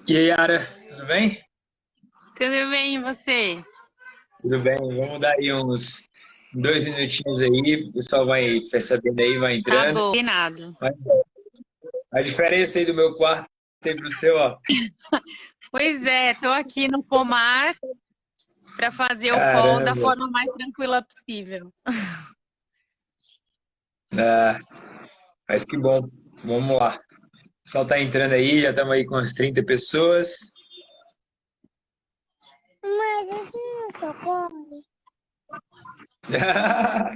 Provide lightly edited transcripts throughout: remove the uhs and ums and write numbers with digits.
E aí, Yara, tudo bem? Tudo bem, e você? Tudo bem, vamos dar aí uns 2 minutinhos aí, o pessoal vai percebendo aí, vai Tá entrando. bom, combinado. Mas a diferença aí do meu quarto tem pro seu, ó. Pois é, tô aqui no pomar para fazer o call da Caramba, forma mais tranquila possível. ah, mas que bom. Vamos lá. O pessoal tá entrando aí, já estamos aí com umas 30 pessoas. Mas esse não socorre.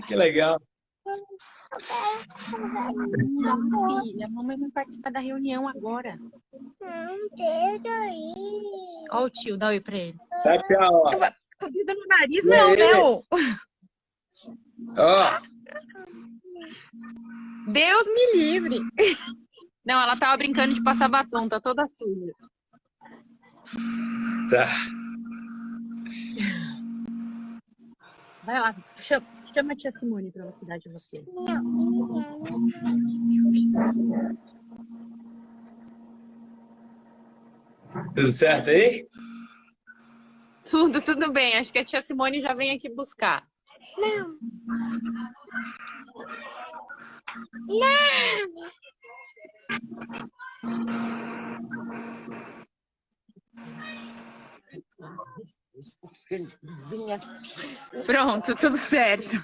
Que legal. Eu quero jogar Não, socorro. filha, a mamãe vai participar da reunião agora. Não, deixa aí. Ó o tio, dá oi pra ele. Tá, tchau, ó. Com o dedo no nariz, E não, né? aí? Ô? Ó, Deus me livre. Não, ela tava brincando de passar batom, tá toda suja. tá. Vai lá, chama a tia Simone pra ela cuidar de você. Não. Tudo certo aí? Tudo bem. Acho que a tia Simone já vem aqui buscar. Não. Não. Pronto, tudo certo.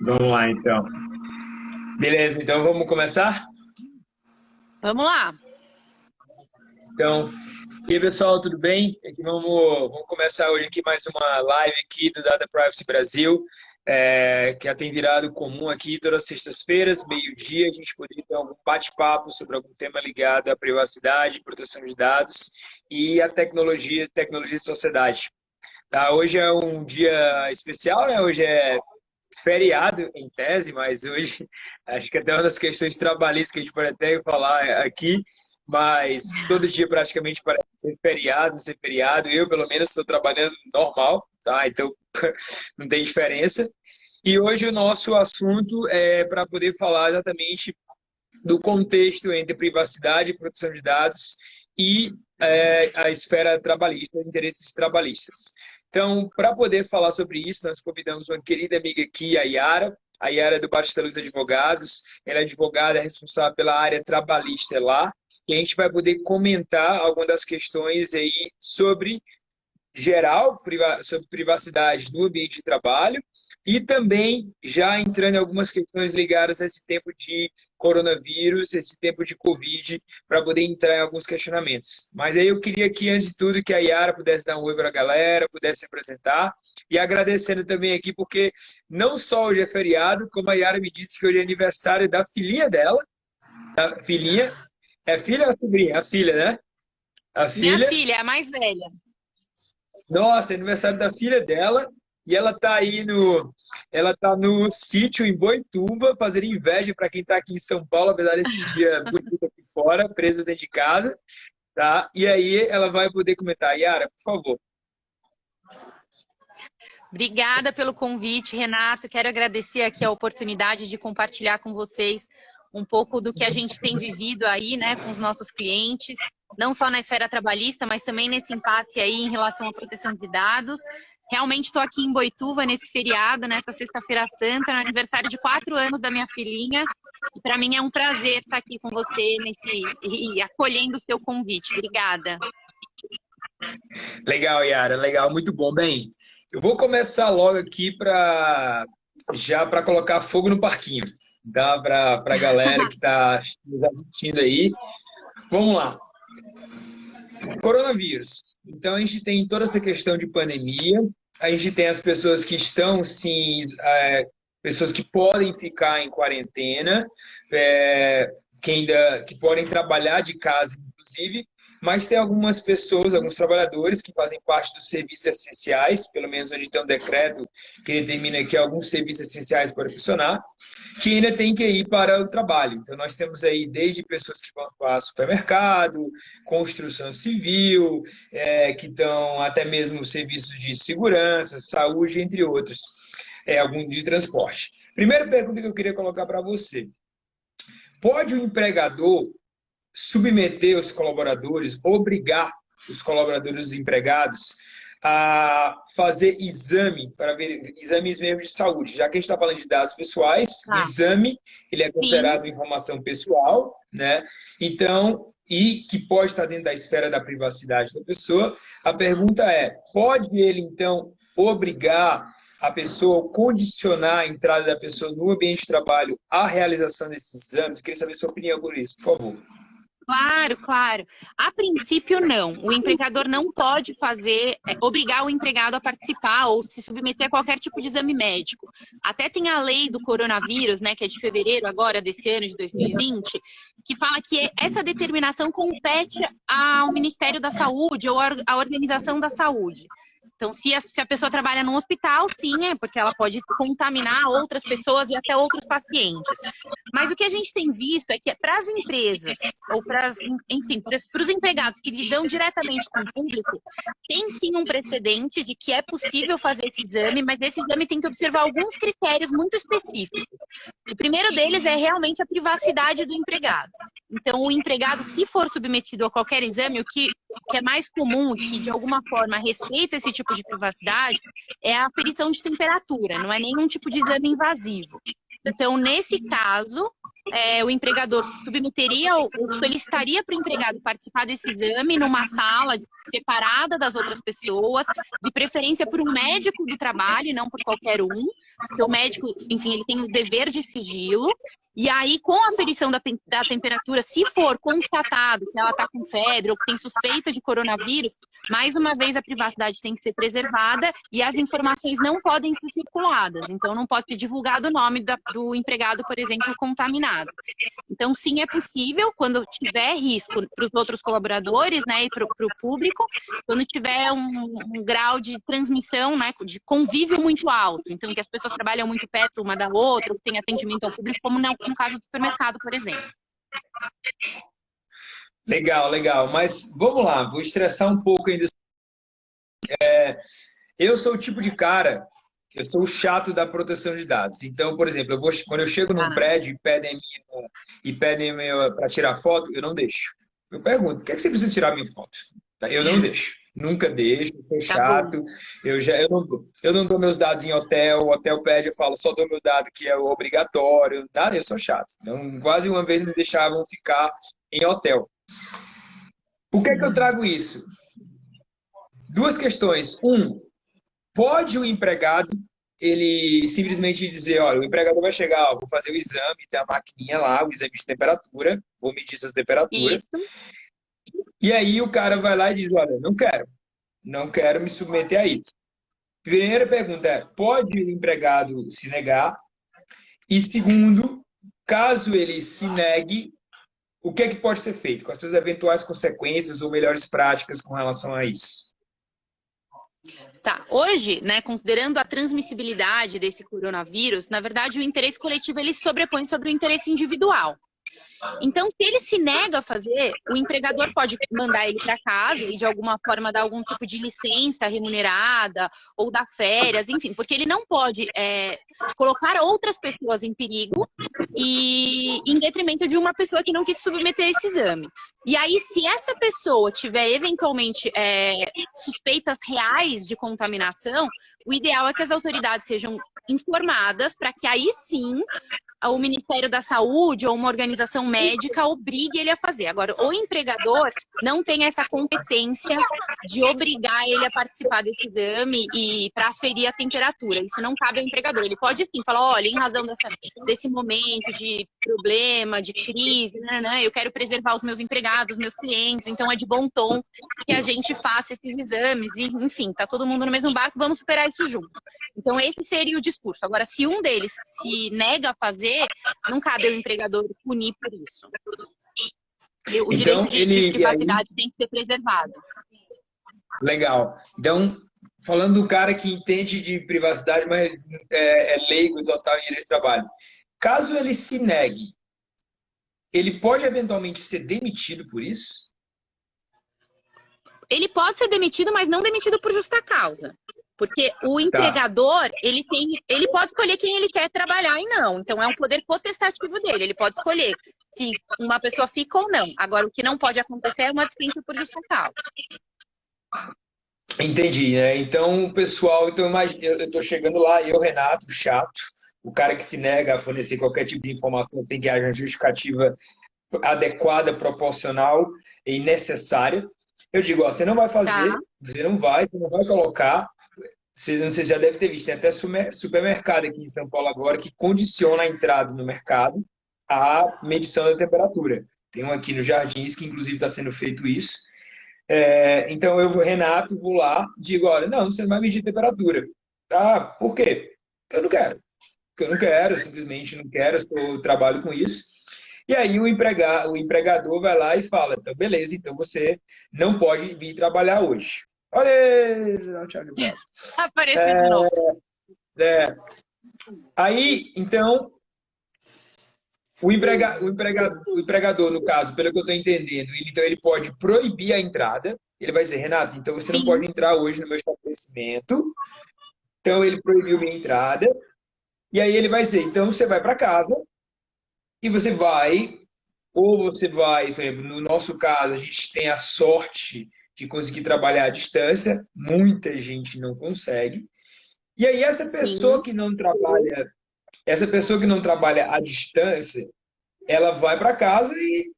Vamos lá, então. Beleza, então vamos começar? Vamos lá. Então, e aí, pessoal, tudo bem? Aqui vamos começar hoje aqui mais uma live aqui do Data Privacy Brasil, que já tem virado comum aqui todas as sextas-feiras, meio-dia, a gente poderia ter algum bate-papo sobre algum tema ligado à privacidade, proteção de dados e à tecnologia e sociedade. Tá? Hoje é um dia especial, né? Hoje é feriado em tese, mas hoje acho que até uma das questões trabalhistas que a gente pode até falar aqui, mas todo dia praticamente parece ser feriado, ser feriado. Eu, pelo menos, estou trabalhando normal, tá? Então não tem diferença. E hoje o nosso assunto é para poder falar exatamente do contexto entre privacidade e proteção de dados e a esfera trabalhista, interesses trabalhistas. Então, para poder falar sobre isso, nós convidamos uma querida amiga aqui, a Yara. A Yara é do Baixo da Luz Advogados. Ela é advogada responsável pela área trabalhista lá. E a gente vai poder comentar algumas das questões aí sobre geral, sobre privacidade no ambiente de trabalho e também já entrando em algumas questões ligadas a esse tempo de coronavírus, esse tempo de Covid, para poder entrar em alguns questionamentos. Mas aí eu queria que, antes de tudo, que a Yara pudesse dar um oi para a galera, pudesse se apresentar, e agradecendo também aqui, porque não só hoje é feriado, como a Yara me disse que hoje é aniversário da filhinha dela, da filhinha, é filha ou sobrinha? A filha, né? A Minha filha. filha, é a mais velha. Nossa, é aniversário da filha dela e ela tá no sítio em Boituva, fazendo inveja para quem tá aqui em São Paulo, apesar desse dia bonito aqui fora, presa dentro de casa, tá? E aí ela vai poder comentar. Yara, por favor. Obrigada pelo convite, Renato. Quero agradecer aqui a oportunidade de compartilhar com vocês um pouco do que a gente tem vivido aí, né, com os nossos clientes, não só na esfera trabalhista, mas também nesse impasse aí em relação à proteção de dados. Realmente estou aqui em Boituva nesse feriado, nessa sexta-feira santa, no aniversário de 4 anos da minha filhinha. E para mim é um prazer estar aqui com você e acolhendo o seu convite. Obrigada. Legal, Yara, legal, muito bom. Bem, eu vou começar logo aqui para colocar fogo no parquinho, tá? Para a galera que está nos assistindo aí. Vamos lá. Coronavírus. Então, a gente tem toda essa questão de pandemia, a gente tem as pessoas que estão, sim, pessoas que podem ficar em quarentena, que podem trabalhar de casa, inclusive, mas tem algumas pessoas, alguns trabalhadores que fazem parte dos serviços essenciais, pelo menos onde tem um decreto que determina que alguns serviços essenciais podem funcionar, que ainda tem que ir para o trabalho. Então, nós temos aí desde pessoas que vão para supermercado, construção civil, que estão até mesmo serviços de segurança, saúde, entre outros, algum de transporte. Primeira pergunta que eu queria colocar para você. Pode o empregador submeter os colaboradores, obrigar os colaboradores, os empregados, a fazer exame, para ver exames mesmo de saúde. Já que a gente está falando de dados pessoais, o exame ele é considerado informação pessoal, né? Então, e que pode estar dentro da esfera da privacidade da pessoa. A pergunta é, pode ele, então, obrigar a pessoa, condicionar a entrada da pessoa no ambiente de trabalho à realização desses exames? Eu queria saber a sua opinião por isso, por favor. Claro, claro. A princípio, não. O empregador não pode obrigar o empregado a participar ou se submeter a qualquer tipo de exame médico. Até tem a lei do coronavírus, né, que é de fevereiro agora, desse ano de 2020, que fala que essa determinação compete ao Ministério da Saúde ou à Organização da Saúde. Então, se a pessoa trabalha num hospital, sim, é porque ela pode contaminar outras pessoas e até outros pacientes. Mas o que a gente tem visto é que para as empresas, ou para os empregados que lidam diretamente com o público, tem sim um precedente de que é possível fazer esse exame, mas esse exame tem que observar alguns critérios muito específicos. O primeiro deles é realmente a privacidade do empregado. Então, o empregado, se for submetido a qualquer exame, o que é mais comum, que de alguma forma respeita esse tipo de privacidade, é a aferição de temperatura, não é nenhum tipo de exame invasivo. Então, nesse caso, o empregador submeteria ou solicitaria para o empregado participar desse exame numa sala separada das outras pessoas, de preferência por um médico do trabalho e não por qualquer um, porque o médico, enfim, ele tem o dever de sigilo. E aí, com a aferição da temperatura, se for constatado que ela está com febre ou que tem suspeita de coronavírus, mais uma vez a privacidade tem que ser preservada e as informações não podem ser circuladas. Então, não pode ser divulgado o nome do empregado, por exemplo, contaminado. Então, sim, é possível, quando tiver risco para os outros colaboradores, né, e para o público, quando tiver um grau de transmissão, né, de convívio muito alto, então que as pessoas trabalham muito perto uma da outra, ou tem atendimento ao público, como no caso do supermercado, por exemplo. Legal, legal. Mas vamos lá, vou estressar um pouco ainda. Eu sou o tipo de cara, eu sou o chato da proteção de dados. Então, por exemplo, quando eu chego num prédio e pedem para tirar foto, eu não deixo. Eu pergunto, por que você precisa tirar minha foto? Eu não deixo. Nunca deixo, eu sou chato. Eu não dou meus dados em hotel. O hotel pede, eu falo, só dou meu dado que é obrigatório. Nada, eu sou chato. Então, quase uma vez me deixavam ficar em hotel. Por que eu trago isso? Duas questões. Pode o empregado, ele simplesmente dizer, olha, o empregador vai chegar, ó, vou fazer o exame, tem a maquininha lá, o exame de temperatura, vou medir essas temperaturas. Isso. E aí o cara vai lá e diz, olha, não quero me submeter a isso. Primeira pergunta é, pode o empregado se negar? E segundo, caso ele se negue, o que é que pode ser feito? Quais são as eventuais consequências ou melhores práticas com relação a isso? Tá, hoje, né, considerando a transmissibilidade desse coronavírus, na verdade o interesse coletivo ele se sobrepõe sobre o interesse individual. Então, se ele se nega a fazer, o empregador pode mandar ele para casa e, de alguma forma, dar algum tipo de licença remunerada ou dar férias, enfim, porque ele não pode colocar outras pessoas em perigo e em detrimento de uma pessoa que não quis submeter a esse exame. E aí, se essa pessoa tiver, eventualmente, suspeitas reais de contaminação, o ideal é que as autoridades sejam informadas para que aí sim o Ministério da Saúde ou uma organização médica obrigue ele a fazer. Agora, o empregador não tem essa competência de obrigar ele a participar desse exame e para aferir a temperatura. Isso não cabe ao empregador. Ele pode sim falar, olha, em razão desse momento de problema, de crise, eu quero preservar os meus empregados, os meus clientes, então é de bom tom que a gente faça esses exames. E, enfim, tá todo mundo no mesmo barco, vamos superar isso junto. Então, esse seria o discurso. Agora, se um deles se nega a fazer, não cabe ao empregador punir por isso. O direito de privacidade tem que ser preservado. Legal. Então, falando do cara que entende de privacidade, mas é leigo total em direito de trabalho. Caso ele se negue, ele pode eventualmente ser demitido por isso? Ele pode ser demitido, mas não demitido por justa causa. Porque o Tá. empregador, ele pode escolher quem ele quer trabalhar e não. Então, é um poder potestativo dele. Ele pode escolher se uma pessoa fica ou não. Agora, o que não pode acontecer é uma dispensa por justa causa. Entendi, né? Então, o pessoal, então eu tô chegando lá, eu, Renato, chato, o cara que se nega a fornecer qualquer tipo de informação sem que haja uma justificativa adequada, proporcional e necessária. Eu digo, ó, você não vai fazer, Tá, você não vai colocar. Você já deve ter visto, tem até supermercado aqui em São Paulo agora que condiciona a entrada no mercado à medição da temperatura. Tem um aqui no Jardins que, inclusive, está sendo feito isso. Então, eu, Renato, vou lá, digo, olha, não, você não vai medir temperatura. Tá? Por quê? Porque eu não quero. Porque eu não quero, eu simplesmente não quero, eu trabalho com isso. E aí o empregador vai lá e fala, então, beleza, então você não pode vir trabalhar hoje. Olha aí, Thiago Bravo. apareceu de novo. É, aí, então, o empregador, no caso, pelo que eu estou entendendo, então ele pode proibir a entrada. Ele vai dizer, Renato, então você não Sim, pode entrar hoje no meu estabelecimento. Então ele proibiu minha entrada. E aí ele vai dizer, então você vai para casa e você vai, por exemplo, no nosso caso, a gente tem a sorte de conseguir trabalhar à distância. Muita gente não consegue. E aí sim. essa pessoa que não trabalha à distância, ela vai para casa e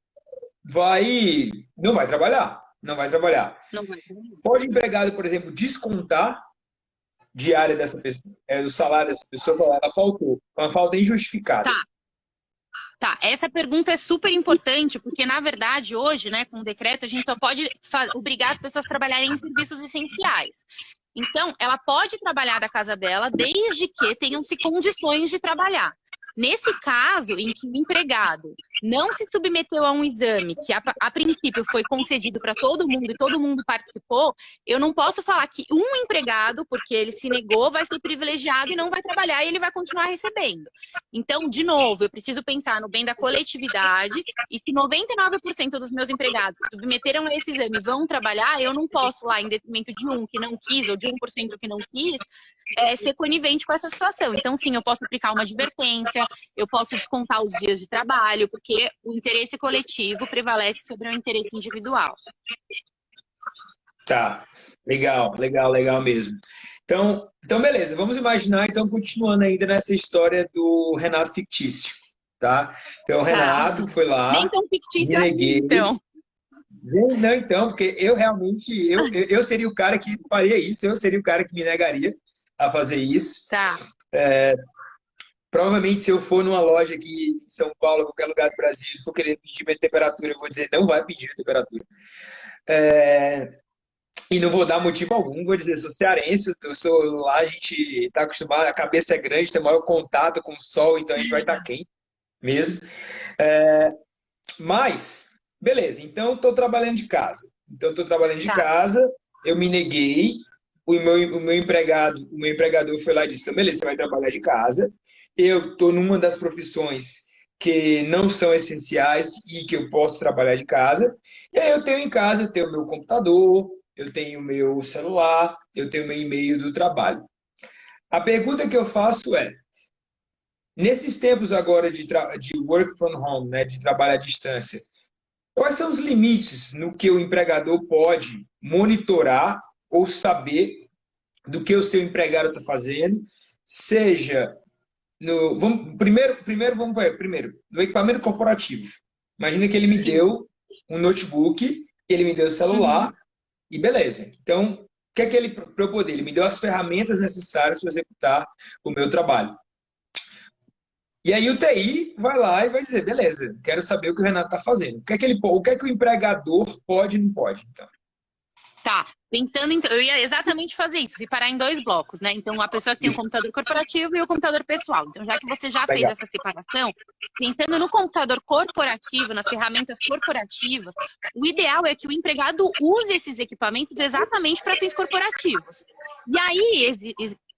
vai, não vai trabalhar, não vai trabalhar. Não vai. Pode o empregado, por exemplo, descontar diária dessa pessoa, o salário dessa pessoa, ela faltou, uma falta injustificada. Tá. Tá, essa pergunta é super importante, porque, na verdade, hoje, né, com o decreto, a gente só pode obrigar as pessoas a trabalharem em serviços essenciais. Então, ela pode trabalhar da casa dela, desde que tenham-se condições de trabalhar. Nesse caso, em que o empregado não se submeteu a um exame que, a princípio, foi concedido para todo mundo e todo mundo participou, eu não posso falar que um empregado, porque ele se negou, vai ser privilegiado e não vai trabalhar e ele vai continuar recebendo. Então, de novo, eu preciso pensar no bem da coletividade e se 99% dos meus empregados submeteram a esse exame e vão trabalhar, eu não posso lá, em detrimento de um que não quis ou de 1% que não quis, ser conivente com essa situação. Então, sim, eu posso aplicar uma advertência, eu posso descontar os dias de trabalho, porque o interesse coletivo prevalece sobre o interesse individual. Tá, legal, legal, legal mesmo. Então beleza, vamos imaginar, então, continuando ainda nessa história do Renato fictício, tá? Então, o Tá. Renato foi Nem lá, tão me fictício assim, neguei. então. Não, então, porque eu realmente, eu seria o cara que faria isso, eu seria o cara que me negaria a fazer isso. Tá. Provavelmente, se eu for numa loja aqui em São Paulo, qualquer lugar do Brasil, se for querer pedir minha temperatura, eu vou dizer, não vai pedir a temperatura. E não vou dar motivo algum, vou dizer, sou cearense, eu sou lá, a gente está acostumado, a cabeça é grande, tem maior contato com o sol, então a gente vai estar quente mesmo. Mas, beleza, então estou trabalhando de casa. Então estou trabalhando de Tá. casa, eu me neguei, o meu empregador foi lá e disse, então, beleza, você vai trabalhar de casa. Eu estou numa das profissões que não são essenciais e que eu posso trabalhar de casa. E aí eu tenho em casa, eu tenho o meu computador, eu tenho o meu celular, eu tenho o meu e-mail do trabalho. A pergunta que eu faço é, nesses tempos agora de work from home, né, de trabalho à distância, quais são os limites no que o empregador pode monitorar ou saber do que o seu empregado está fazendo, seja no equipamento corporativo. Imagina que ele me Sim. deu um notebook, ele me deu o Uhum. celular e beleza. Então, o que é que ele propôs? Ele me deu as ferramentas necessárias para executar o meu trabalho. E aí o TI vai lá e vai dizer, beleza, quero saber o que o Renato está fazendo. O que é que o empregador pode e não pode, então? Tá. Pensando em. Eu ia exatamente fazer isso, separar em dois blocos, né? Então, a pessoa que tem o Isso, computador corporativo e o computador pessoal. Então, já que você já fez legal. essa separação, pensando no computador corporativo, nas ferramentas corporativas, o ideal é que o empregado use esses equipamentos exatamente para fins corporativos. E aí,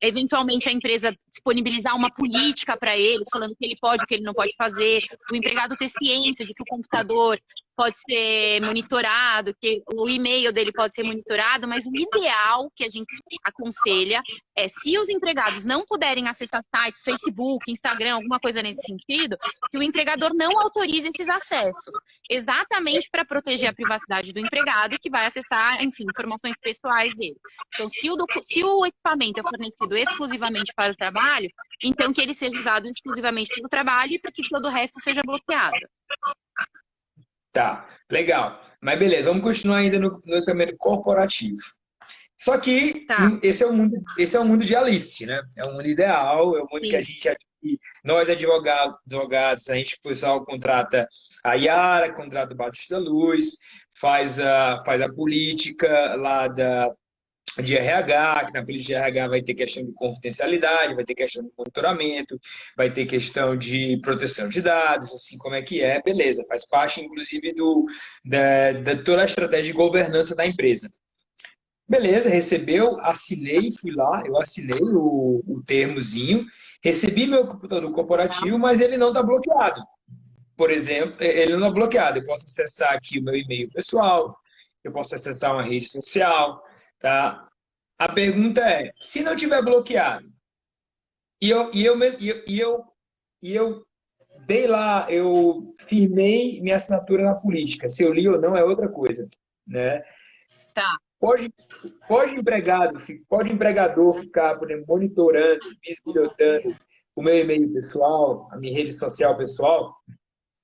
eventualmente, a empresa disponibilizar uma política para eles, falando o que ele pode, o que ele não pode fazer, o empregado ter ciência de que o computador pode ser monitorado, que o e-mail dele pode ser monitorado, mas o ideal que a gente aconselha é, se os empregados não puderem acessar sites, Facebook, Instagram, alguma coisa nesse sentido, que o empregador não autorize esses acessos, exatamente para proteger a privacidade do empregado, que vai acessar, enfim, informações pessoais dele. Então, se o equipamento é fornecido exclusivamente para o trabalho, então que ele seja usado exclusivamente para o trabalho e para que todo o resto seja bloqueado. Tá, legal. Mas beleza, vamos continuar ainda no equipamento corporativo. Só que Tá. esse é o mundo de Alice, né? É o mundo ideal, é o mundo Sim. que a gente, nós advogados, a gente, o pessoal contrata a Yara, contrata o Batista Luz, faz a política lá de RH, que na política de RH vai ter questão de confidencialidade, vai ter questão de monitoramento, vai ter questão de proteção de dados, assim como é que é, beleza, faz parte inclusive da toda a estratégia de governança da empresa. Beleza, recebeu, assinei, fui lá, eu assinei o termozinho, recebi meu computador corporativo, mas ele não está bloqueado. Por exemplo, ele não está bloqueado, eu posso acessar aqui o meu e-mail pessoal, eu posso acessar uma rede social, tá? A pergunta é, se não tiver bloqueado, e eu dei lá, eu firmei minha assinatura na política, se eu li ou não é outra coisa, né? Tá. Pode empregador ficar, por exemplo, monitorando, bisbilhotando o meu e-mail pessoal, a minha rede social pessoal?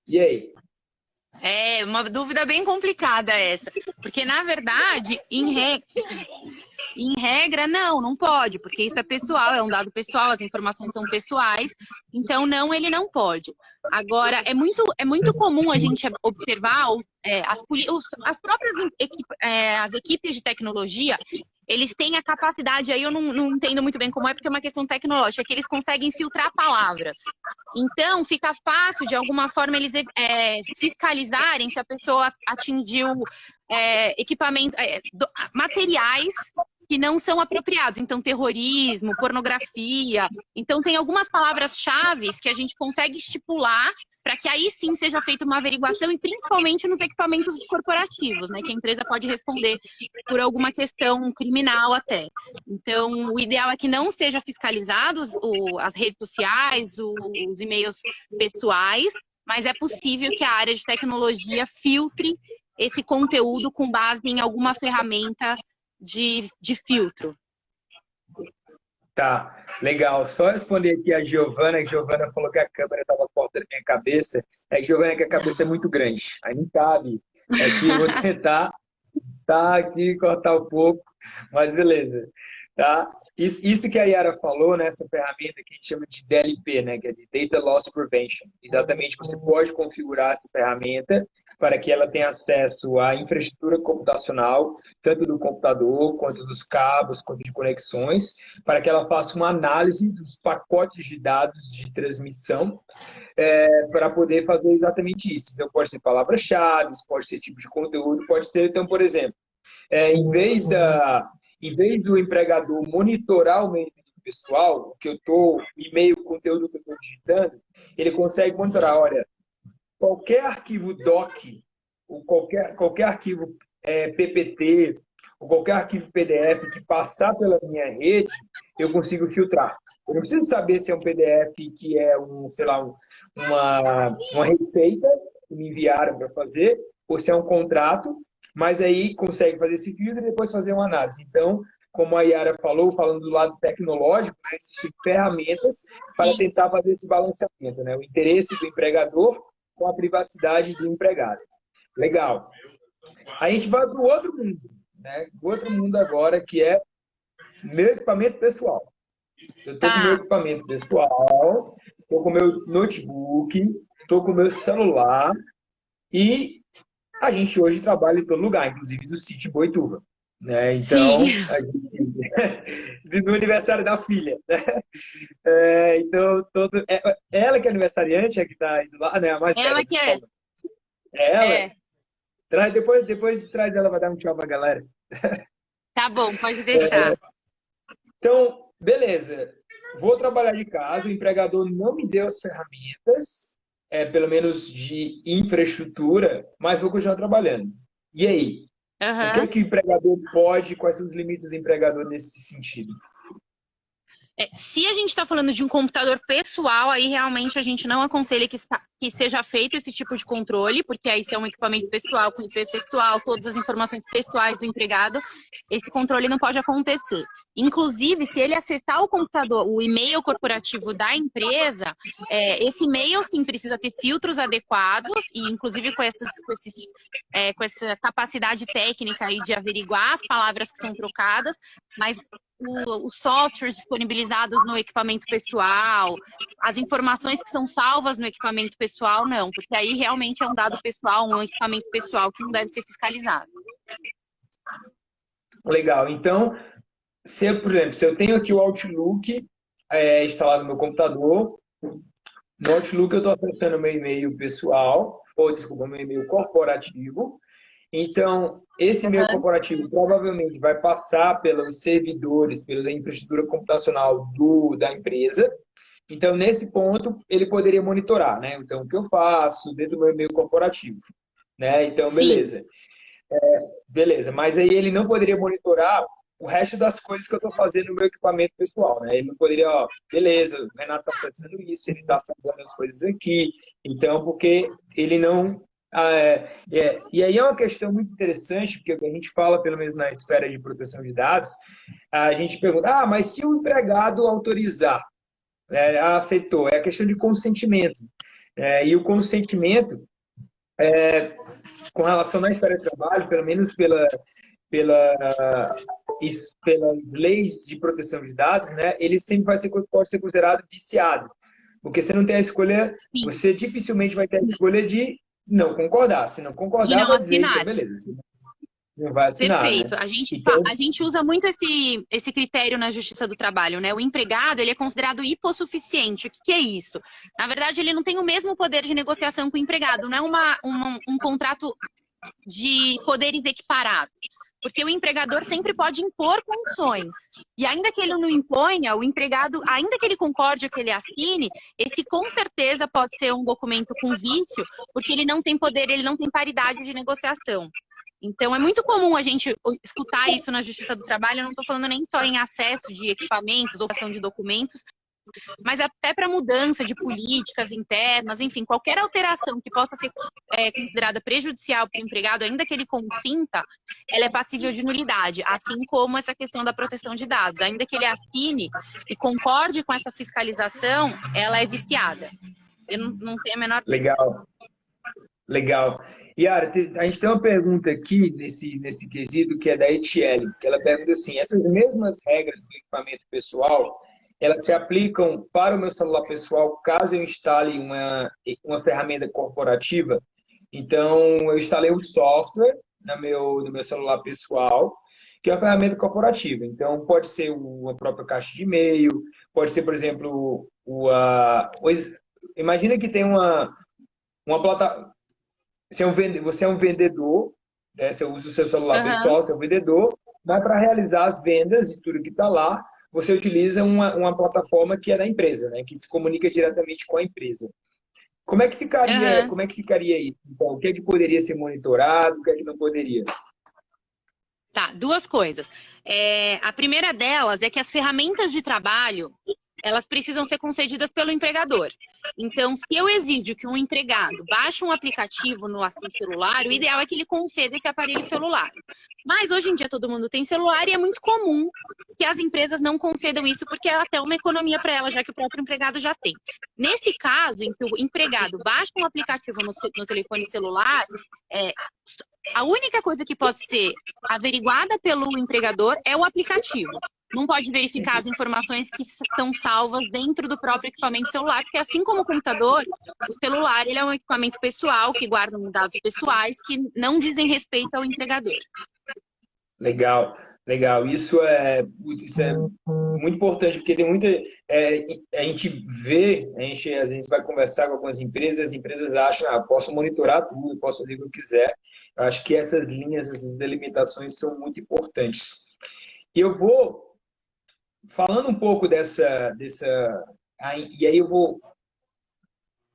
E aí? É uma dúvida bem complicada essa, porque na verdade, em regra, não pode, porque isso é pessoal, é um dado pessoal, as informações são pessoais, então não, ele não pode. Agora, é muito comum a gente observar as próprias as equipes de tecnologia, eles têm a capacidade, aí eu não entendo muito bem como é, porque é uma questão tecnológica, que eles conseguem filtrar palavras. Então, fica fácil, de alguma forma, eles fiscalizarem se a pessoa atingiu materiais que não são apropriados. Então, terrorismo, pornografia. Então, tem algumas palavras-chave que a gente consegue estipular para que aí sim seja feita uma averiguação, e principalmente nos equipamentos corporativos, né? Que a empresa pode responder por alguma questão criminal até. Então, o ideal é que não seja fiscalizados as redes sociais, os e-mails pessoais, mas é possível que a área de tecnologia filtre esse conteúdo com base em alguma ferramenta de filtro. Tá, legal. Só responder aqui a Giovana, que a Giovana falou que a câmera estava cortando minha cabeça. Giovana, que a cabeça é muito grande, aí não cabe. Aqui eu vou tentar aqui cortar um pouco, mas beleza. Tá? Isso que a Yara falou, né, essa ferramenta que a gente chama de DLP, né, que é de Data Loss Prevention. Exatamente, você pode configurar essa ferramenta para que ela tenha acesso à infraestrutura computacional, tanto do computador, quanto dos cabos, quanto de conexões, para que ela faça uma análise dos pacotes de dados de transmissão, para poder fazer exatamente isso. Então, pode ser palavras-chave, pode ser tipo de conteúdo, pode ser, então, por exemplo, em vez do empregador monitorar o meu e-mail pessoal, que eu estou, e-mail, conteúdo que eu estou digitando, ele consegue monitorar, olha, qualquer arquivo doc, ou qualquer arquivo PPT, ou qualquer arquivo PDF que passar pela minha rede, eu consigo filtrar. Eu não preciso saber se é um PDF que é uma receita que me enviaram para fazer, ou se é um contrato, mas aí consegue fazer esse filtro e depois fazer uma análise. Então, como a Yara falou, falando do lado tecnológico, né, existem ferramentas para tentar fazer esse balanceamento, né? O interesse do empregador com a privacidade do empregado. Legal. A gente vai para o outro mundo, né? O outro mundo agora, que é meu equipamento pessoal. Eu estou com meu equipamento pessoal, estou com meu notebook, estou com meu celular e a gente hoje trabalha em todo lugar, inclusive do sítio Boituva, né? Então, a gente... no aniversário da filha, né? Então, ela que é aniversariante, é que está indo lá, né? A mais ela que é. É ela? Depois traz ela para dar um tchau pra galera. Tá bom, pode deixar. Então, beleza. Vou trabalhar de casa, o empregador não me deu as ferramentas, pelo menos de infraestrutura, mas vou continuar trabalhando. E aí? O que é Aham. que o empregador pode, quais são os limites do empregador nesse sentido? Se a gente está falando de um computador pessoal, aí realmente a gente não aconselha que seja feito esse tipo de controle, porque aí se é um equipamento pessoal, com IP pessoal, todas as informações pessoais do empregado, esse controle não pode acontecer. Inclusive, se ele acessar o computador, o e-mail corporativo da empresa, esse e-mail sim precisa ter filtros adequados e inclusive com essa capacidade técnica aí de averiguar as palavras que são trocadas, mas os softwares disponibilizados no equipamento pessoal, as informações que são salvas no equipamento pessoal, não, porque aí realmente é um dado pessoal, um equipamento pessoal que não deve ser fiscalizado. Legal. Então, por exemplo, se eu tenho aqui o Outlook instalado no meu computador, no Outlook eu estou acessando meu e-mail pessoal, ou desculpa, meu e-mail corporativo. Então, esse e-mail corporativo provavelmente vai passar pelos servidores, pela infraestrutura computacional da empresa. Então, nesse ponto, ele poderia monitorar, né? Então, o que eu faço dentro do meu e-mail corporativo, né? Então, Sim. beleza. Mas aí ele não poderia monitorar o resto das coisas que eu estou fazendo no meu equipamento pessoal, né? Ele não poderia, ó, beleza, o Renato está fazendo isso, ele está salvando as coisas aqui. Então, porque ele não... e aí é uma questão muito interessante, porque a gente fala, pelo menos na esfera de proteção de dados, a gente pergunta, mas se o empregado autorizar, aceitou, é a questão de consentimento. E o consentimento, com relação na esfera de trabalho, pelo menos pela, pelas leis de proteção de dados, né, ele sempre pode ser considerado viciado. Porque você não tem a escolha, Sim. você dificilmente vai ter a escolha de não concordar. Se não De concordar, não vai dizer, então, assinar. beleza, você não vai assinar, né? Perfeito. A gente, Então, a gente usa muito esse critério na Justiça do Trabalho, né? O empregado, ele é considerado hipossuficiente. O que é isso? Na verdade, ele não tem o mesmo poder de negociação que o empregado. Não é um contrato de poderes equiparados. Porque o empregador sempre pode impor condições. E ainda que ele não imponha, o empregado, ainda que ele concorde que ele assine, esse com certeza pode ser um documento com vício, porque ele não tem poder, ele não tem paridade de negociação. Então, é muito comum a gente escutar isso na Justiça do Trabalho. Eu não estou falando nem só em acesso de equipamentos ou ação de documentos, mas até para mudança de políticas internas, enfim, qualquer alteração que possa ser considerada prejudicial para o empregado, ainda que ele consinta, ela é passível de nulidade, assim como essa questão da proteção de dados. Ainda que ele assine e concorde com essa fiscalização, ela é viciada. Eu não tenho a menor... legal. Legal. Yara, a gente tem uma pergunta aqui nesse quesito que é da Etiele, que ela pergunta assim, essas mesmas regras do equipamento pessoal, elas se aplicam para o meu celular pessoal caso eu instale uma ferramenta corporativa? Então, eu instalei um software no meu celular pessoal, que é uma ferramenta corporativa. Então, pode ser uma própria caixa de e-mail, pode ser, por exemplo, imagina que tem uma plataforma. Você é um vendedor, né? Você usa o seu celular pessoal, você é um vendedor, mas para realizar as vendas de tudo que está lá, você utiliza uma plataforma que é da empresa, né? Que se comunica diretamente com a empresa. Como é que ficaria isso? Então, o que é que poderia ser monitorado, o que é que não poderia? Tá, duas coisas. A primeira delas é que as ferramentas de trabalho, elas precisam ser concedidas pelo empregador. Então, se eu exijo que um empregado baixe um aplicativo no celular, o ideal é que ele conceda esse aparelho celular. Mas hoje em dia todo mundo tem celular e é muito comum que as empresas não concedam isso porque é até uma economia para ela, já que o próprio empregado já tem. Nesse caso, em que o empregado baixa um aplicativo no telefone celular, a única coisa que pode ser averiguada pelo empregador é o aplicativo. Não pode verificar as informações que são salvas dentro do próprio equipamento celular, porque assim como o computador, o celular ele é um equipamento pessoal que guarda dados pessoais que não dizem respeito ao empregador. Legal, legal. Isso é muito importante, porque tem muita... a gente às vezes vai conversar com algumas empresas, as empresas acham, posso monitorar tudo, posso fazer o que eu quiser. Eu acho que essas linhas, essas delimitações são muito importantes. E eu vou falando um pouco e aí eu vou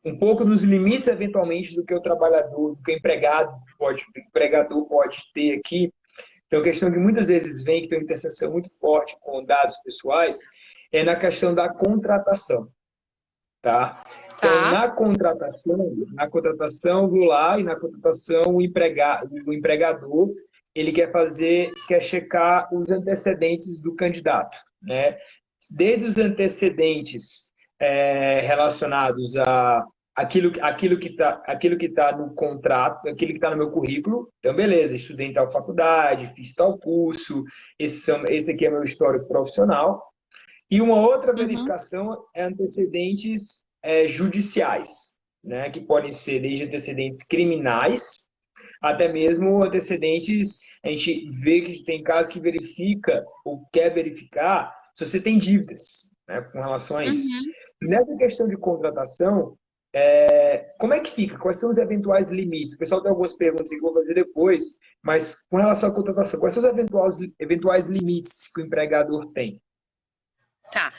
um pouco dos limites, eventualmente, do que o trabalhador, do que o empregador pode ter aqui. Então, a questão que muitas vezes vem, que tem uma interseção muito forte com dados pessoais, é na questão da contratação, tá? Então, Tá. na contratação, eu vou lá e na contratação o empregador, ele quer checar os antecedentes do candidato, né? Desde os antecedentes relacionados a aquilo que tá no contrato, aquilo que está no meu currículo. Então, beleza, estudei em tal faculdade, fiz tal curso, esse aqui é meu histórico profissional. E uma outra Uhum. verificação é antecedentes judiciais, né? Que podem ser desde antecedentes criminais até mesmo antecedentes. A gente vê que tem casos que verifica ou quer verificar se você tem dívidas, né, com relação a isso. Uhum. Nessa questão de contratação, como é que fica? Quais são os eventuais limites? O pessoal tem algumas perguntas que eu vou fazer depois, mas com relação à contratação, quais são os eventuais limites que o empregador tem? Tá.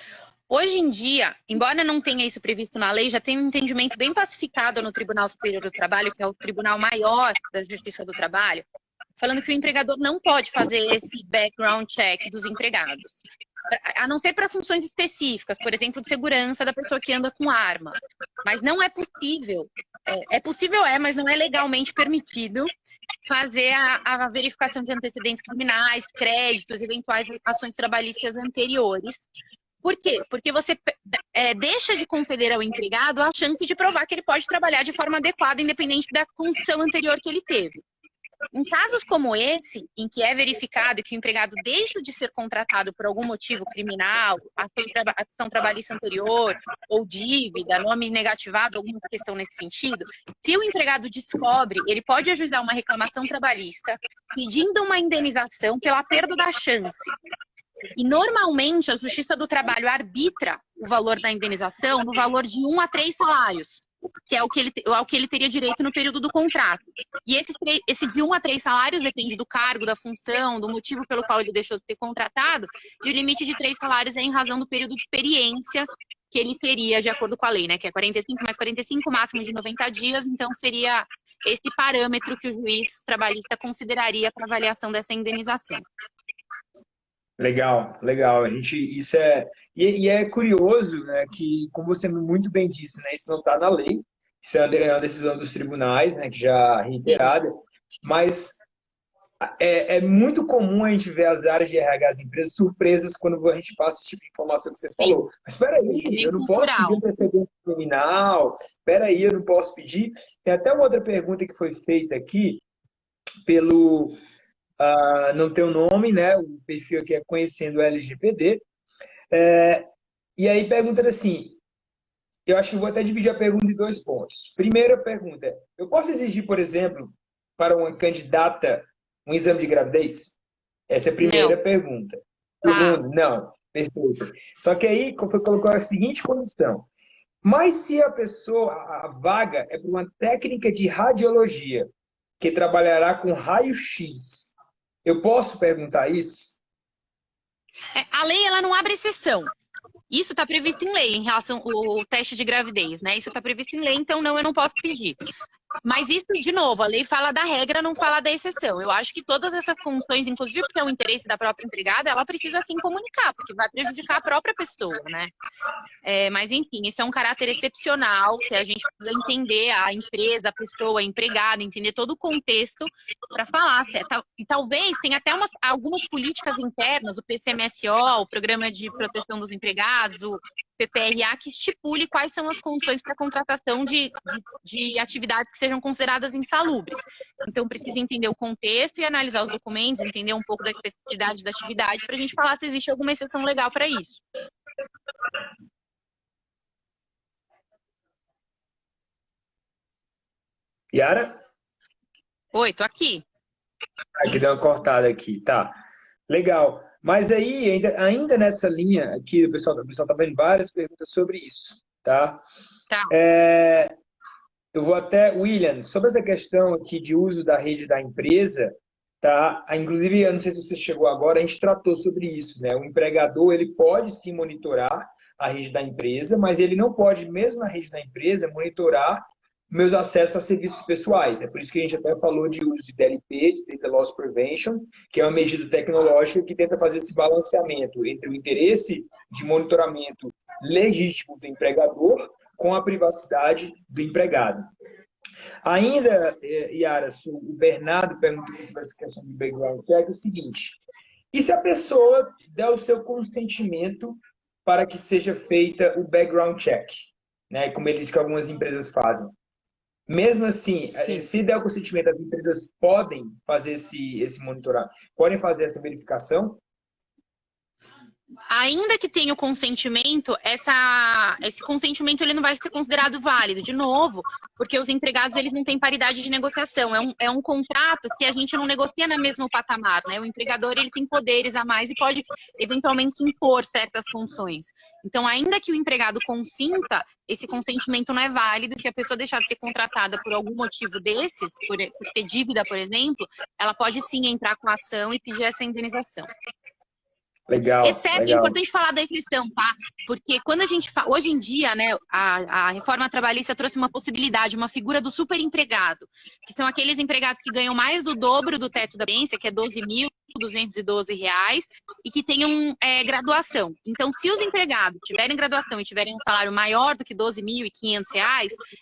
Hoje em dia, embora não tenha isso previsto na lei, já tem um entendimento bem pacificado no Tribunal Superior do Trabalho, que é o tribunal maior da Justiça do Trabalho, falando que o empregador não pode fazer esse background check dos empregados, a não ser para funções específicas, por exemplo, de segurança da pessoa que anda com arma. Mas não é possível, mas não é legalmente permitido fazer a verificação de antecedentes criminais, créditos, eventuais ações trabalhistas anteriores. Por quê? Porque você deixa de conceder ao empregado a chance de provar que ele pode trabalhar de forma adequada, independente da condição anterior que ele teve. Em casos como esse, em que é verificado que o empregado deixa de ser contratado por algum motivo criminal, ação trabalhista anterior, ou dívida, nome negativado, alguma questão nesse sentido, se o empregado descobre, ele pode ajuizar uma reclamação trabalhista pedindo uma indenização pela perda da chance. E, normalmente, a Justiça do Trabalho arbitra o valor da indenização no valor de 1 a 3 salários, que é ao que ele teria direito no período do contrato. E esse de 1 a 3 salários depende do cargo, da função, do motivo pelo qual ele deixou de ser contratado, e o limite de 3 salários é em razão do período de experiência que ele teria, de acordo com a lei, né? Que é 45 mais 45, máximo de 90 dias, então seria esse parâmetro que o juiz trabalhista consideraria para avaliação dessa indenização. Legal, legal. E é curioso, né, que, como você muito bem disse, né, isso não está na lei, isso é uma decisão dos tribunais, né, que já Sim. reiterada, mas é muito comum a gente ver as áreas de RH, as empresas surpresas quando a gente passa esse tipo de informação que você Sim, falou. Mas espera é aí, meio eu não posso pedir cultural. antecedente criminal, espera aí, eu não posso pedir. Tem até uma outra pergunta que foi feita aqui pelo não tem o nome, né? O perfil aqui é Conhecendo o LGPD. E aí pergunta assim, eu acho que vou até dividir a pergunta em 2 pontos. Primeira pergunta, eu posso exigir, por exemplo, para uma candidata um exame de gravidez? Essa é a Não, primeira pergunta. tá. Segundo, não. Perfeito. Só que aí colocou a seguinte condição. Mas se a vaga é para uma técnica de radiologia, que trabalhará com raio-x, eu posso perguntar isso? A lei ela não abre exceção. Isso está previsto em lei, em relação ao teste de gravidez, né? Isso está previsto em lei, então não, eu não posso pedir. Mas isso, de novo, a lei fala da regra, não fala da exceção. Eu acho que todas essas funções, inclusive porque é o interesse da própria empregada, ela precisa sim comunicar, porque vai prejudicar a própria pessoa, né? Mas, enfim, isso é um caráter excepcional, que a gente precisa entender a empresa, a pessoa, a empregada, entender todo o contexto para falar. E talvez tenha até algumas políticas internas, o PCMSO, o Programa de Proteção dos Empregados, o PPRA, que estipule quais são as condições para contratação de atividades que sejam consideradas insalubres. Então, precisa entender o contexto e analisar os documentos, entender um pouco da especificidade da atividade, para a gente falar se existe alguma exceção legal para isso. Yara? Oi, tô aqui. Aqui deu uma cortada aqui, tá. Legal. Mas aí, ainda nessa linha aqui, o pessoal tá vendo várias perguntas sobre isso, tá? Tá. Eu vou até, William, sobre essa questão aqui de uso da rede da empresa, tá? Inclusive, eu não sei se você chegou agora, a gente tratou sobre isso, né? O empregador, ele pode sim monitorar a rede da empresa, mas ele não pode, mesmo na rede da empresa, monitorar meus acessos a serviços pessoais. É por isso que a gente até falou de uso de DLP, de Data Loss Prevention, que é uma medida tecnológica que tenta fazer esse balanceamento entre o interesse de monitoramento legítimo do empregador com a privacidade do empregado. Ainda, Yara, o Bernardo perguntou sobre essa questão do background check, é o seguinte: e se a pessoa der o seu consentimento para que seja feita o background check, né? Como ele disse que algumas empresas fazem. Mesmo assim, Sim. se der o consentimento, as empresas podem fazer esse monitoramento, podem fazer essa verificação? Ainda que tenha o consentimento, esse consentimento ele não vai ser considerado válido, de novo, porque os empregados eles não têm paridade de negociação. É um contrato que a gente não negocia no mesmo patamar, né? O empregador ele tem poderes a mais e pode eventualmente impor certas funções. Então, ainda que o empregado consinta, esse consentimento não é válido. Se a pessoa deixar de ser contratada por algum motivo desses, por ter dívida, por exemplo, ela pode sim entrar com a ação e pedir essa indenização. Legal, Exceto, é legal. importante falar da exceção, tá? Porque quando a gente fala, hoje em dia, né, a reforma trabalhista trouxe uma possibilidade, uma figura do superempregado, que são aqueles empregados que ganham mais do dobro do teto da previdência, que é R$ 12.212, e que tenham graduação. Então, se os empregados tiverem graduação e tiverem um salário maior do que R$ 12.500,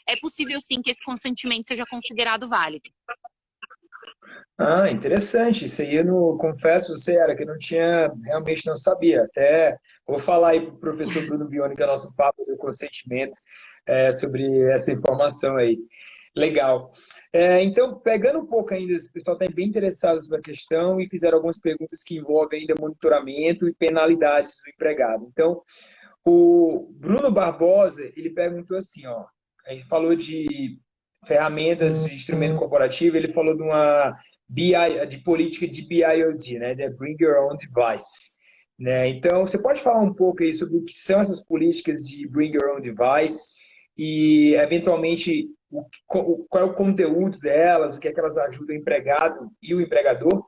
é possível sim que esse consentimento seja considerado válido. Ah, interessante. Isso aí eu não confesso, você era que eu não tinha, realmente não sabia. Até vou falar aí para o professor Bruno Bione, que é nosso papo do consentimento, sobre essa informação aí. Legal. Então, pegando um pouco ainda, esse pessoal está bem interessado sobre a questão e fizeram algumas perguntas que envolvem ainda monitoramento e penalidades do empregado. Então, o Bruno Barbosa, ele perguntou assim, ó, a gente falou de ferramentas de instrumento corporativo, ele falou de uma de política de BIOD, né, de Bring Your Own Device, né? Então, você pode falar um pouco aí sobre o que são essas políticas de Bring Your Own Device e, eventualmente, qual é o conteúdo delas, o que é que elas ajudam o empregado e o empregador?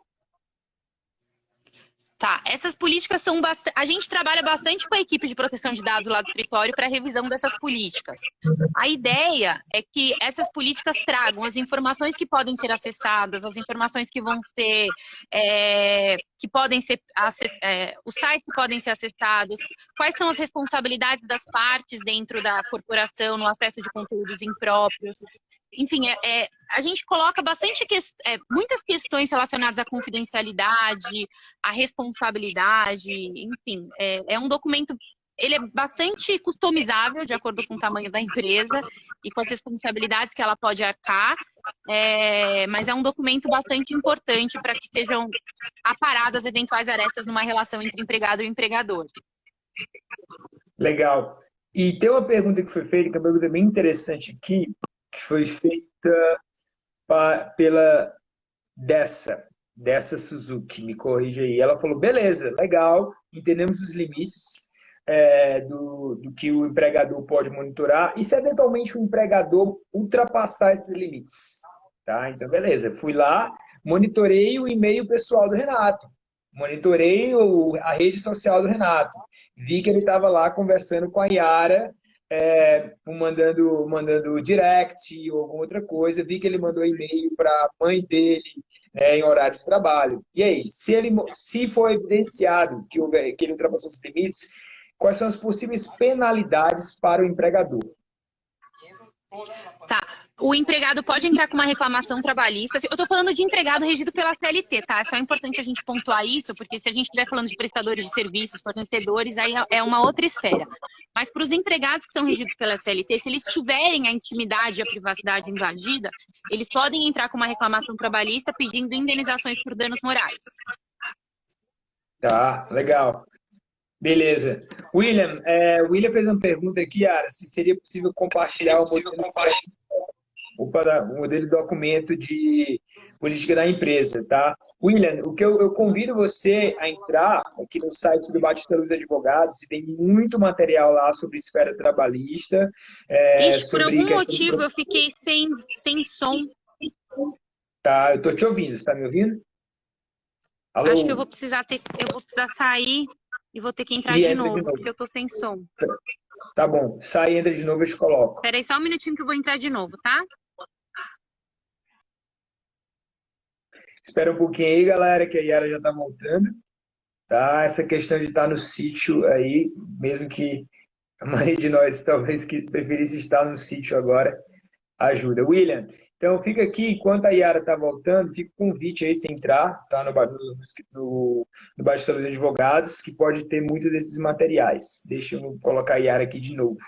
Tá, essas políticas são bastante. A gente trabalha bastante com a equipe de proteção de dados lá do escritório para a revisão dessas políticas. A ideia é que essas políticas tragam as informações que podem ser acessadas, as informações que vão ser. Que podem ser. Os sites que podem ser acessados, quais são as responsabilidades das partes dentro da corporação no acesso de conteúdos impróprios. Enfim, a gente coloca muitas questões relacionadas à confidencialidade, à responsabilidade, enfim. É um documento, ele é bastante customizável de acordo com o tamanho da empresa e com as responsabilidades que ela pode arcar, mas é um documento bastante importante para que estejam aparadas eventuais arestas numa relação entre empregado e empregador. Legal. E tem uma pergunta que foi feita, que é uma pergunta bem interessante aqui, que foi feita pela dessa Suzuki, me corrija aí. Ela falou, beleza, legal, entendemos os limites do que o empregador pode monitorar e se eventualmente o empregador ultrapassar esses limites. Tá? Então, beleza, fui lá, monitorei o e-mail pessoal do Renato, monitorei a rede social do Renato, vi que ele estava lá conversando com a Yara, mandando direct ou alguma outra coisa, vi que ele mandou e-mail para a mãe dele, em horário de trabalho. E aí, se for evidenciado que ele ultrapassou os limites, quais são as possíveis penalidades para o empregador? Tá. O empregado pode entrar com uma reclamação trabalhista. Eu estou falando de empregado regido pela CLT, tá? É importante a gente pontuar isso, porque se a gente estiver falando de prestadores de serviços, fornecedores, aí é uma outra esfera. Mas para os empregados que são regidos pela CLT, se eles tiverem a intimidade e a privacidade invadida, eles podem entrar com uma reclamação trabalhista pedindo indenizações por danos morais. Tá, legal. Beleza. William fez uma pergunta aqui, Yara, se seria possível compartilhar o modelo de documento de política da empresa, tá? William, o que eu convido você a entrar aqui no site do Batista Luz Advogados, tem muito material lá sobre esfera trabalhista. Por algum motivo eu fiquei sem som. Tá, eu tô te ouvindo, você tá me ouvindo? Acho que Alô? eu vou precisar sair e vou ter que entrar E de entra de novo, novo. porque eu tô sem som. Tá bom. Sai e entra de novo, eu te coloco. Espera aí só um minutinho que eu vou entrar de novo, tá? Espera um pouquinho aí, galera, que a Yara já tá voltando. Tá? Essa questão de estar no sítio aí, mesmo que a maioria de nós talvez que preferisse estar no sítio agora, ajuda. William, então fica aqui, enquanto a Yara está voltando, fica o convite aí, se entrar, tá? No Bastidores de Advogados, que pode ter muitos desses materiais. Deixa eu colocar a Yara aqui de novo.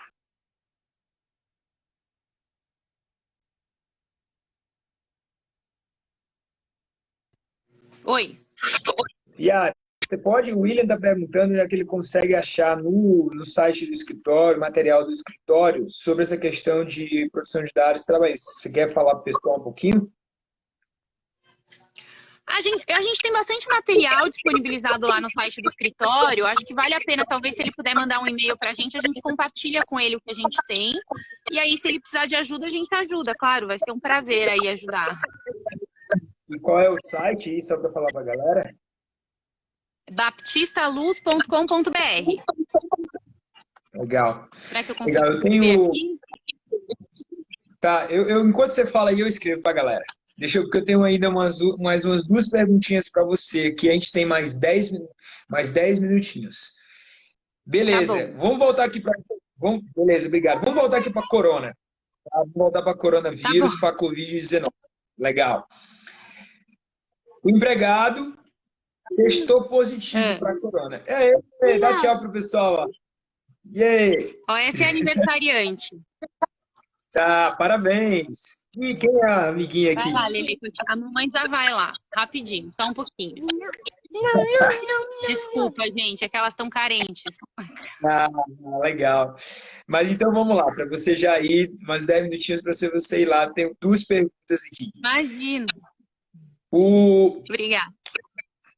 Oi. Yara, você pode, o William está perguntando, já que ele consegue achar no site do escritório, material do escritório, sobre essa questão de produção de dados trabalhistas. Você quer falar para o pessoal um pouquinho? A gente tem bastante material disponibilizado lá no site do escritório. Acho que vale a pena, talvez, se ele puder mandar um e-mail pra gente, a gente compartilha com ele o que a gente tem. E aí, se ele precisar de ajuda, a gente ajuda, claro. Vai ser um prazer aí ajudar. E qual é o site aí, só para falar para a galera? baptistaluz.com.br. Legal. Será que eu consigo Legal, eu escrever tenho... aqui? Tá, enquanto você fala aí, eu escrevo para a galera. Porque eu tenho ainda mais umas duas perguntinhas para você, que a gente tem mais 10 minutinhos. Beleza, Tá bom. vamos voltar aqui para... Beleza, obrigado. Vamos voltar aqui para Corona. Tá? Vamos voltar para coronavírus, para Covid-19. Legal. O empregado testou positivo para Corona. Dá tchau pro pessoal, ó. E aí? Ó, essa é aniversariante. Tá, parabéns. E quem é a amiguinha aqui? Vai lá, Lili. A mamãe já vai lá. Rapidinho, só um pouquinho. Desculpa, gente, é que elas estão carentes. Ah, legal. Mas então vamos lá, para você já ir, mais 10 minutinhos para você ir lá. Tenho duas perguntas aqui. Imagina. O Obrigada.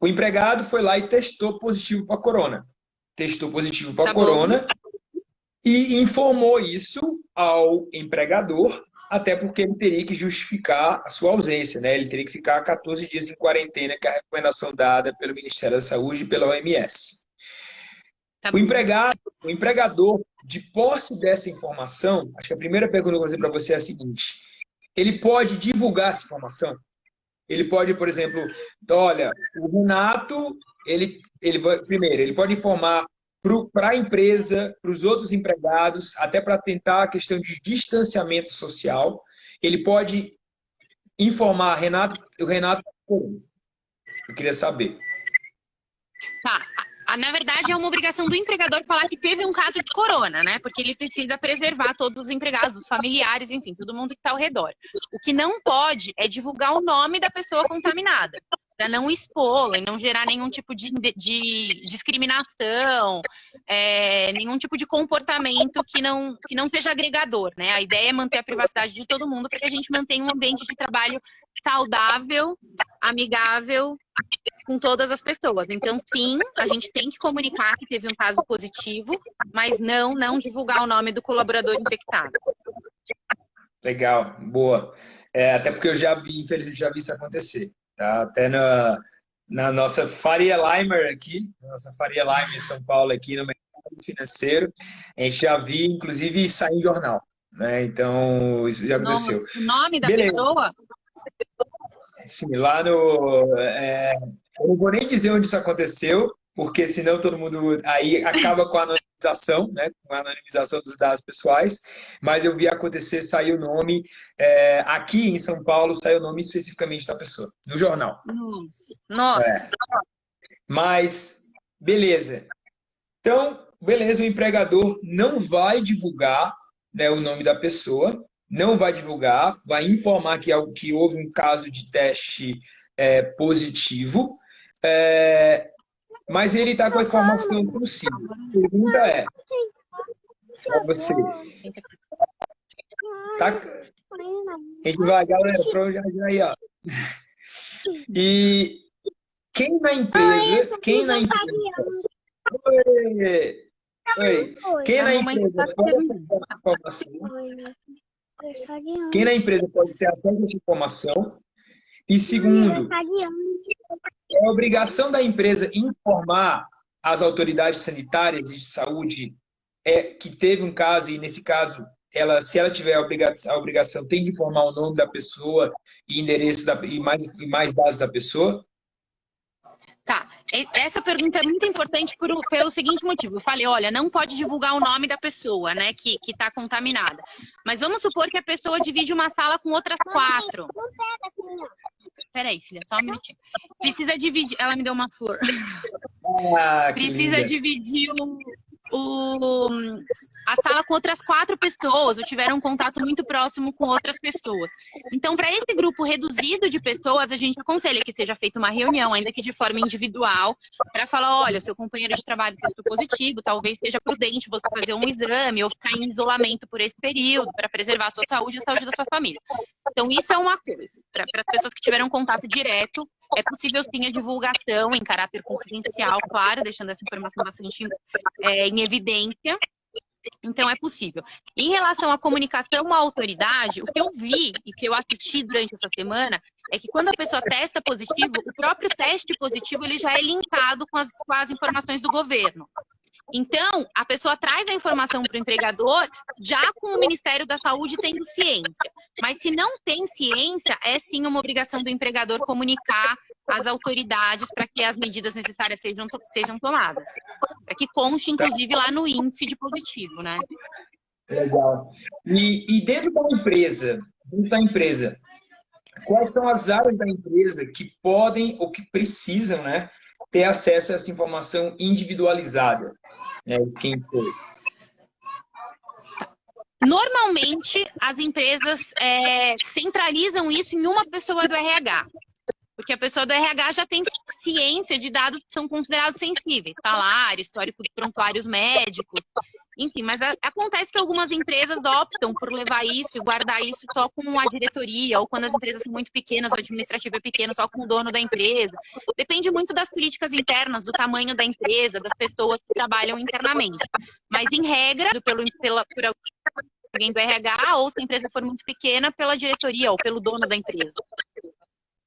empregado foi lá e testou positivo para corona. Testou positivo para Tá corona e informou isso ao empregador, até porque ele teria que justificar a sua ausência, né? Ele teria que ficar 14 dias em quarentena, que é a recomendação dada pelo Ministério da Saúde e pela OMS. Tá O empregador, de posse dessa informação, acho que a primeira pergunta que eu vou fazer para você é a seguinte: ele pode divulgar essa informação? Ele pode, por exemplo, olha, o Renato, ele pode informar para a empresa, para os outros empregados, até para tentar a questão de distanciamento social. Ele pode informar o Renato. Eu queria saber. Tá. Na verdade, é uma obrigação do empregador falar que teve um caso de corona, né? Porque ele precisa preservar todos os empregados, os familiares, enfim, todo mundo que está ao redor. O que não pode é divulgar o nome da pessoa contaminada, para não expô-la e não gerar nenhum tipo de discriminação, nenhum tipo de comportamento que não seja agregador, né? A ideia é manter a privacidade de todo mundo para que a gente mantenha um ambiente de trabalho saudável, amigável com todas as pessoas. Então, sim, a gente tem que comunicar que teve um caso positivo, mas não divulgar o nome do colaborador infectado. Legal, boa. Até porque eu já vi, infelizmente, já vi isso acontecer. Tá? Até na nossa Faria Limer aqui, nossa Faria Limer em São Paulo aqui no mercado financeiro, a gente já viu, inclusive, sair em jornal. Né? Então, isso já aconteceu. Nossa, o nome da Beleza. pessoa? Sim, lá no... eu não vou nem dizer onde isso aconteceu, porque senão todo mundo aí acaba com a anonimização, né? Com a anonimização dos dados pessoais, mas eu vi acontecer, saiu o nome, aqui em São Paulo saiu o nome especificamente da pessoa, no jornal. Nossa! Mas, beleza. Então, beleza, o empregador não vai divulgar, né, o nome da pessoa, não vai divulgar, vai informar que houve um caso de teste positivo, mas ele está com a informação consigo. A pergunta é para você. Tá? A gente vai, galera, para já aí, ó. E quem na empresa... Quem na empresa pode acessar essa informação? Quem na empresa pode ter acesso a essa informação? E segundo, é obrigação da empresa informar as autoridades sanitárias e de saúde que teve um caso, e nesse caso, se ela tiver a obrigação, tem de informar o nome da pessoa e endereço e mais dados da pessoa? Tá, essa pergunta é muito importante pelo seguinte motivo. Eu falei, olha, não pode divulgar o nome da pessoa, né, que está contaminada. Mas vamos supor que a pessoa divide uma sala com outras 4. Não pega assim, ó. Peraí, filha, só um minutinho. Precisa dividir... Ela me deu uma flor. Precisa linda. dividir a sala com outras 4 pessoas, ou tiveram um contato muito próximo com outras pessoas. Então, para esse grupo reduzido de pessoas, a gente aconselha que seja feita uma reunião, ainda que de forma individual, para falar, olha, seu companheiro de trabalho testou positivo, talvez seja prudente você fazer um exame ou ficar em isolamento por esse período, para preservar a sua saúde e a saúde da sua família. Então, isso é uma coisa. Para as pessoas que tiveram contato direto, é possível sim a divulgação em caráter confidencial, claro, deixando essa informação bastante em evidência. Então, é possível. Em relação à comunicação à autoridade, o que eu vi e que eu assisti durante essa semana é que quando a pessoa testa positivo, o próprio teste positivo ele já é linkado com as informações do governo. Então, a pessoa traz a informação para o empregador já com o Ministério da Saúde tendo ciência. Mas se não tem ciência, é sim uma obrigação do empregador comunicar às autoridades para que as medidas necessárias sejam tomadas. Para que conste, inclusive, lá no índice de positivo, né? Legal. E dentro da empresa, quais são as áreas da empresa que podem ou que precisam, né, ter acesso a essa informação individualizada? Quem foi? Normalmente, as empresas centralizam isso em uma pessoa do RH. Porque a pessoa do RH já tem ciência de dados que são considerados sensíveis. Salário, histórico de prontuários médicos, enfim. Mas acontece que algumas empresas optam por levar isso e guardar isso só com a diretoria, ou quando as empresas são muito pequenas, o administrativo é pequeno, só com o dono da empresa. Depende muito das políticas internas, do tamanho da empresa, das pessoas que trabalham internamente. Mas, em regra, por alguém do RH, ou se a empresa for muito pequena, pela diretoria ou pelo dono da empresa.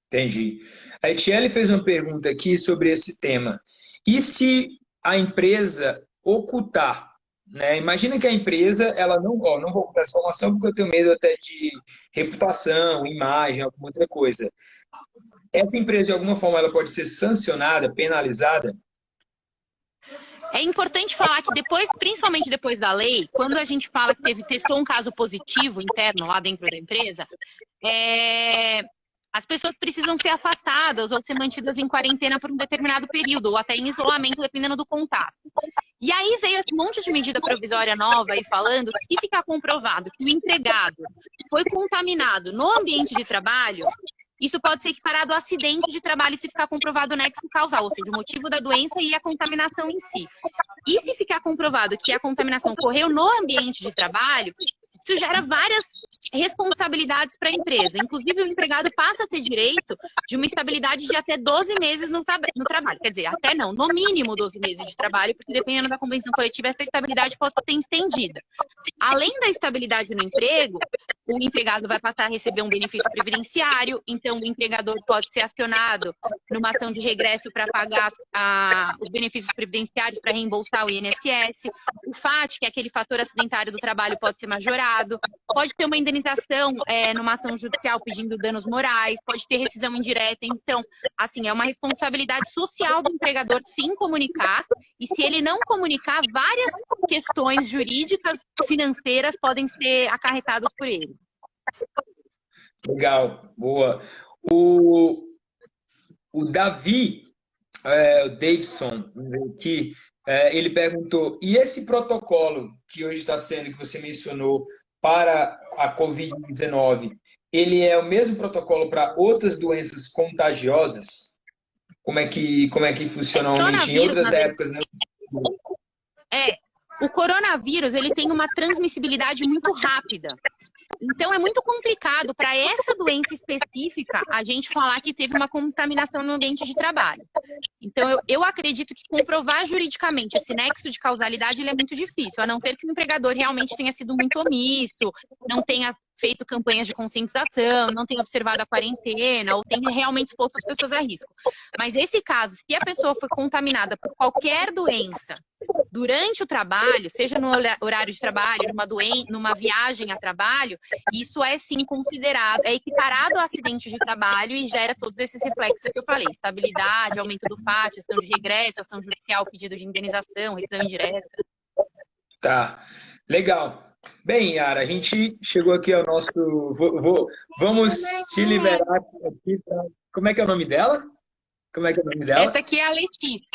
Entendi. A Etiele fez uma pergunta aqui sobre esse tema. E se a empresa ocultar, né? Imagina que a empresa, ela não vou ocultar essa informação porque eu tenho medo até de reputação, imagem, alguma outra coisa. Essa empresa, de alguma forma, ela pode ser sancionada, penalizada? É importante falar que depois, principalmente depois da lei, quando a gente fala que testou um caso positivo interno lá dentro da empresa, as pessoas precisam ser afastadas ou ser mantidas em quarentena por um determinado período, ou até em isolamento, dependendo do contato. E aí veio esse monte de medida provisória nova aí falando que se ficar comprovado que o empregado foi contaminado no ambiente de trabalho, isso pode ser equiparado a acidente de trabalho se ficar comprovado o nexo causal, ou seja, o motivo da doença e a contaminação em si. E se ficar comprovado que a contaminação ocorreu no ambiente de trabalho, isso gera várias responsabilidades para a empresa. Inclusive, o empregado passa a ter direito de uma estabilidade de até 12 meses no trabalho. Quer dizer, até não, no mínimo 12 meses de trabalho, porque dependendo da convenção coletiva, essa estabilidade pode ter estendida. Além da estabilidade no emprego, o empregado vai passar a receber um benefício previdenciário, então o empregador pode ser acionado numa ação de regresso para pagar os benefícios previdenciários para reembolsar o INSS. O FAT, que é aquele fator acidentário do trabalho, pode ser majorado. Pode ter uma indenização numa ação judicial pedindo danos morais, pode ter rescisão indireta. Então, assim, é uma responsabilidade social do empregador sim comunicar, e se ele não comunicar, várias questões jurídicas, financeiras podem ser acarretadas por ele. Legal, boa. O Davi, o Davidson, aqui, ele perguntou, e esse protocolo que hoje está sendo, que você mencionou, para a Covid-19, ele é o mesmo protocolo para outras doenças contagiosas? Como é que funciona normalmente em outras épocas, né? O coronavírus, ele tem uma transmissibilidade muito rápida. Então, é muito complicado para essa doença específica a gente falar que teve uma contaminação no ambiente de trabalho. Então, eu acredito que comprovar juridicamente esse nexo de causalidade ele é muito difícil, a não ser que o empregador realmente tenha sido muito omisso, não tenha feito campanhas de conscientização, não tem observado a quarentena, ou tem realmente exposto as pessoas a risco. Mas esse caso, se a pessoa foi contaminada por qualquer doença durante o trabalho, seja no horário de trabalho, numa viagem a trabalho, isso é sim considerado, é equiparado a acidente de trabalho e gera todos esses reflexos que eu falei: estabilidade, aumento do FAT, ação de regresso, ação judicial, pedido de indenização, restrição indireta. Tá, legal. Bem, Yara, a gente chegou aqui ao nosso... Vamos te liberar aqui Como é que é o nome dela? Como é que é o nome dela? Essa aqui é a Letícia.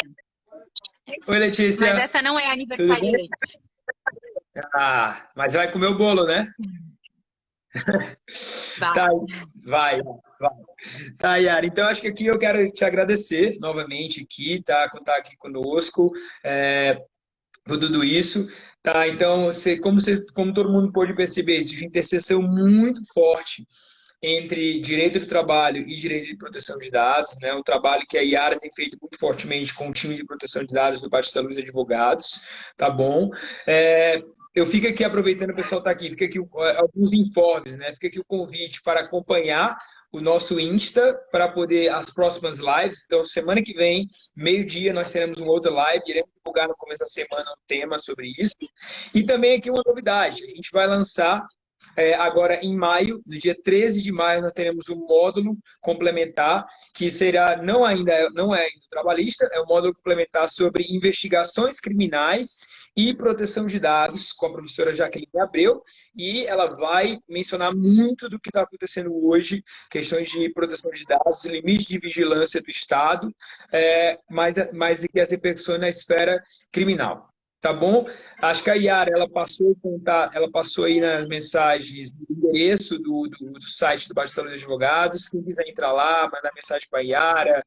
Oi, Letícia. Mas essa não é aniversariante. Ah, mas vai comer o bolo, né? Vai. Tá, vai. Tá, Yara, então acho que aqui eu quero te agradecer novamente aqui, tá? Por estar aqui conosco, por tudo isso, tá? Então, como todo mundo pôde perceber, existe uma interseção muito forte entre direito do trabalho e direito de proteção de dados, né? Um trabalho que a Yara tem feito muito fortemente com o time de proteção de dados do Batista Luz Advogados, tá bom? Eu fico aqui, aproveitando o pessoal está aqui, fica aqui alguns informes, né? Fica aqui o convite para acompanhar o nosso Insta para poder as próximas lives. Então, semana que vem, meio-dia, nós teremos uma outra live, iremos divulgar no começo da semana um tema sobre isso. E também aqui uma novidade, a gente vai lançar agora em maio, no dia 13 de maio, nós teremos um módulo complementar, que será, não é ainda trabalhista, é um módulo complementar sobre investigações criminais e proteção de dados, com a professora Jaqueline Abreu, e ela vai mencionar muito do que está acontecendo hoje, questões de proteção de dados, limites de vigilância do Estado, mas que as repercussões na esfera criminal. Tá bom? Acho que a Yara, ela passou aí nas mensagens o endereço do site do Batista Luz Advogados. Quem quiser entrar lá, mandar mensagem para a Yara,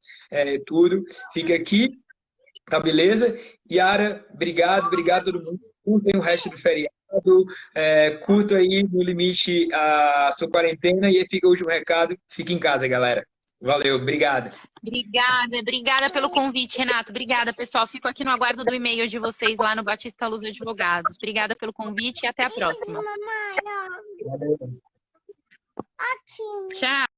tudo, fica aqui. Tá beleza? Yara, obrigado a todo mundo. Curtem o resto do feriado, curtam aí no limite a sua quarentena e aí fica o último recado. Fique em casa, galera. Valeu, obrigado. Obrigada pelo convite, Renato. Obrigada, pessoal. Fico aqui no aguardo do e-mail de vocês lá no Batista Luz Advogados. Obrigada pelo convite e até a próxima. Valeu. Ótimo. Tchau.